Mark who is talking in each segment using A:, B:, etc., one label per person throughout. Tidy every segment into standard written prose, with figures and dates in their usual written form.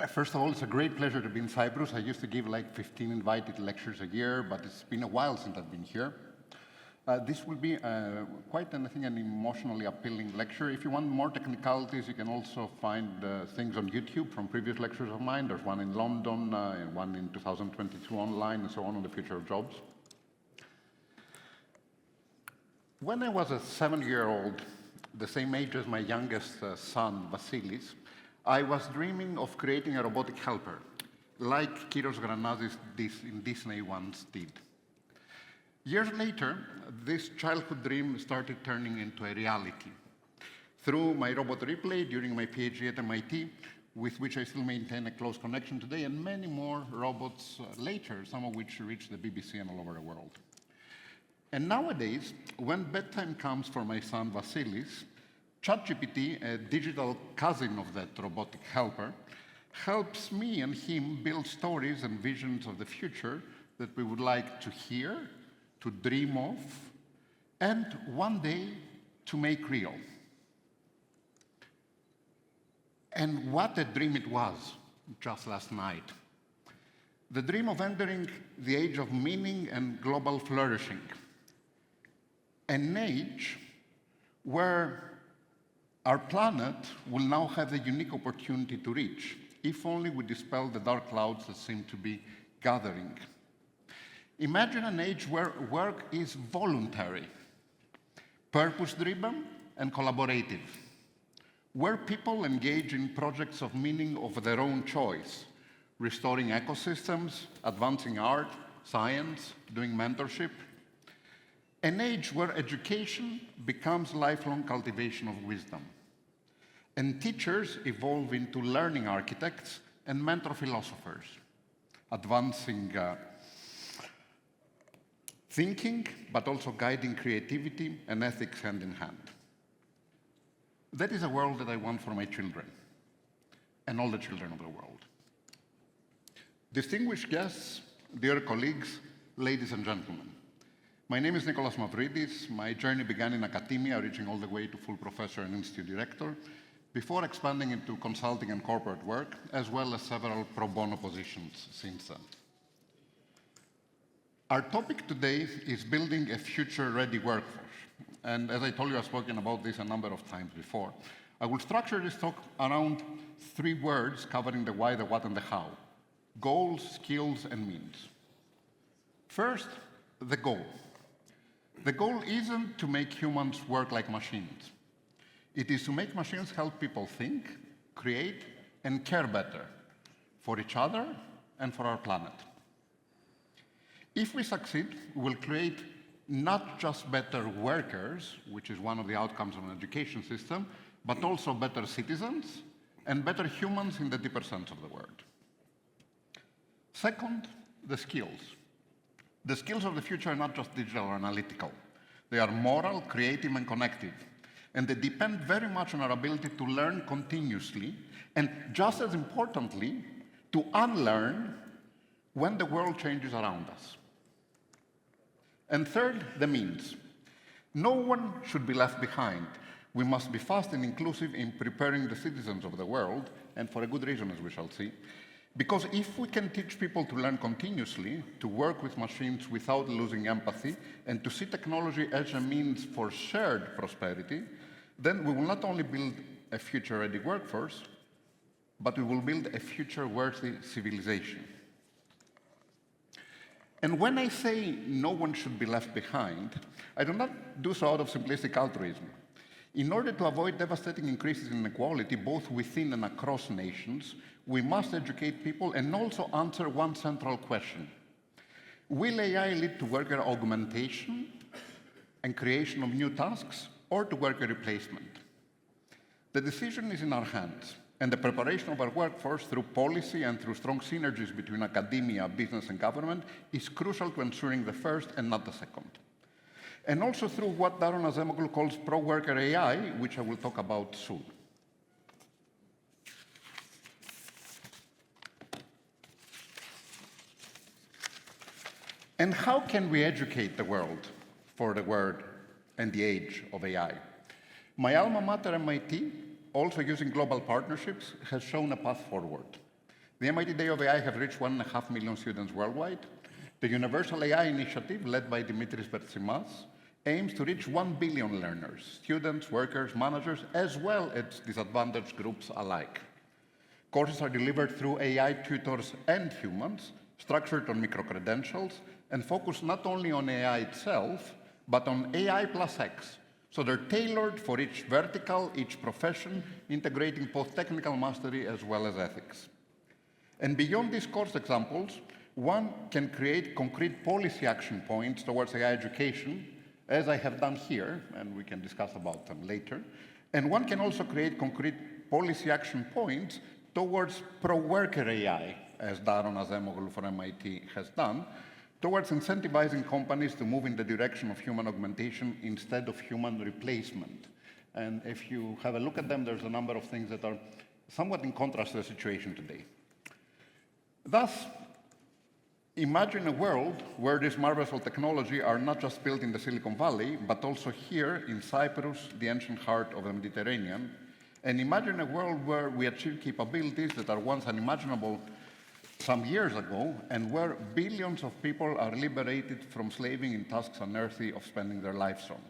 A: First of all, it's a great pleasure to be in Cyprus. I used to give like 15 invited lectures a year, but it's been a while since I've been here. This will be quite, I think, an emotionally appealing lecture. If you want more technicalities, you can also find things on YouTube from previous lectures of mine. There's one in London, and one in 2022 online, and so on the future of jobs. When I was a 7-year-old, the same age as my youngest son, Vasilis, I was dreaming of creating a robotic helper, like Kyros Granazis in Disney once did. Years later, this childhood dream started turning into a reality. Through my robot replay during my PhD at MIT, with which I still maintain a close connection today, and many more robots later, some of which reached the BBC and all over the world. And nowadays, when bedtime comes for my son Vasilis, ChatGPT, a digital cousin of that robotic helper, helps me and him build stories and visions of the future that we would like to hear, to dream of, and one day to make real. And what a dream it was just last night. The dream of entering the age of meaning and global flourishing. An age where our planet will now have the unique opportunity to reach, if only we dispel the dark clouds that seem to be gathering. Imagine an age where work is voluntary, purpose-driven, and collaborative, where people engage in projects of meaning of their own choice, restoring ecosystems, advancing art, science, doing mentorship. An age where education becomes lifelong cultivation of wisdom, and teachers evolve into learning architects and mentor philosophers, advancing thinking, but also guiding creativity and ethics hand in hand. That is a world that I want for my children, and all the children of the world. Distinguished guests, dear colleagues, ladies and gentlemen, my name is Nikolaos Mavridis. My journey began in academia, reaching all the way to full professor and institute director, before expanding into consulting and corporate work, as well as several pro bono positions since then. Our topic today is building a future-ready workforce. And as I told you, I've spoken about this a number of times before. I will structure this talk around 3 words covering the why, the what, and the how: goals, skills, and means. First, the goal. The goal isn't to make humans work like machines. It is to make machines help people think, create, and care better for each other and for our planet. If we succeed, we will create not just better workers, which is one of the outcomes of an education system, but also better citizens and better humans in the deeper sense of the word. Second, the skills. The skills of the future are not just digital or analytical. They are moral, creative, and connective. And they depend very much on our ability to learn continuously, and just as importantly, to unlearn when the world changes around us. And third, the means. No one should be left behind. We must be fast and inclusive in preparing the citizens of the world, and for a good reason, as we shall see. Because if we can teach people to learn continuously, to work with machines without losing empathy, and to see technology as a means for shared prosperity, then we will not only build a future-ready workforce, but we will build a future-worthy civilization. And when I say no one should be left behind, I do not do so out of simplistic altruism. In order to avoid devastating increases in inequality, both within and across nations, we must educate people and also answer one central question. Will AI lead to worker augmentation and creation of new tasks, or to worker replacement? The decision is in our hands, and the preparation of our workforce through policy and through strong synergies between academia, business, and government is crucial to ensuring the first and not the second. And also through what Daron Acemoglu calls pro-worker AI, which I will talk about soon. And how can we educate the world for the word and the age of AI? My alma mater, MIT, also using global partnerships, has shown a path forward. The MIT Day of AI has reached 1.5 million students worldwide. The Universal AI Initiative, led by Dimitris Bertsimas, aims to reach 1 billion learners, students, workers, managers, as well as disadvantaged groups alike. Courses are delivered through AI tutors and humans, structured on micro-credentials, and focused not only on AI itself, but on AI plus X. So they're tailored for each vertical, each profession, integrating both technical mastery as well as ethics. And beyond these course examples, one can create concrete policy action points towards AI education, as I have done here, and we can discuss about them later. And one can also create concrete policy action points towards pro-worker AI, as Daron Azemoglu from MIT has done, towards incentivizing companies to move in the direction of human augmentation instead of human replacement. And if you have a look at them, there's a number of things that are somewhat in contrast to the situation today. Thus, imagine a world where these marvels of technology are not just built in the Silicon Valley, but also here in Cyprus, the ancient heart of the Mediterranean. And imagine a world where we achieve capabilities that are once unimaginable some years ago, and where billions of people are liberated from slaving in tasks unworthy of spending their lives on.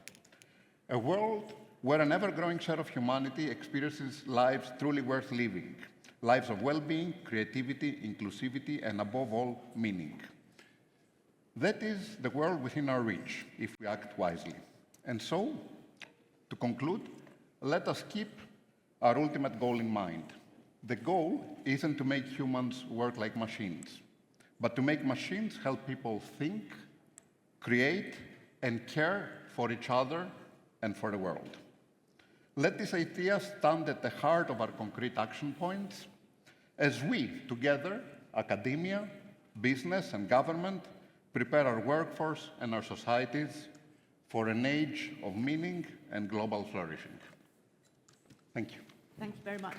A: A world where an ever-growing share of humanity experiences lives truly worth living, lives of well-being, creativity, inclusivity, and above all, meaning. That is the world within our reach, if we act wisely. And so, to conclude, let us keep our ultimate goal in mind. The goal isn't to make humans work like machines, but to make machines help people think, create, and care for each other and for the world. Let this idea stand at the heart of our concrete action points as we, together, academia, business, and government, prepare our workforce and our societies for an age of meaning and global flourishing. Thank you.
B: Thank you very much.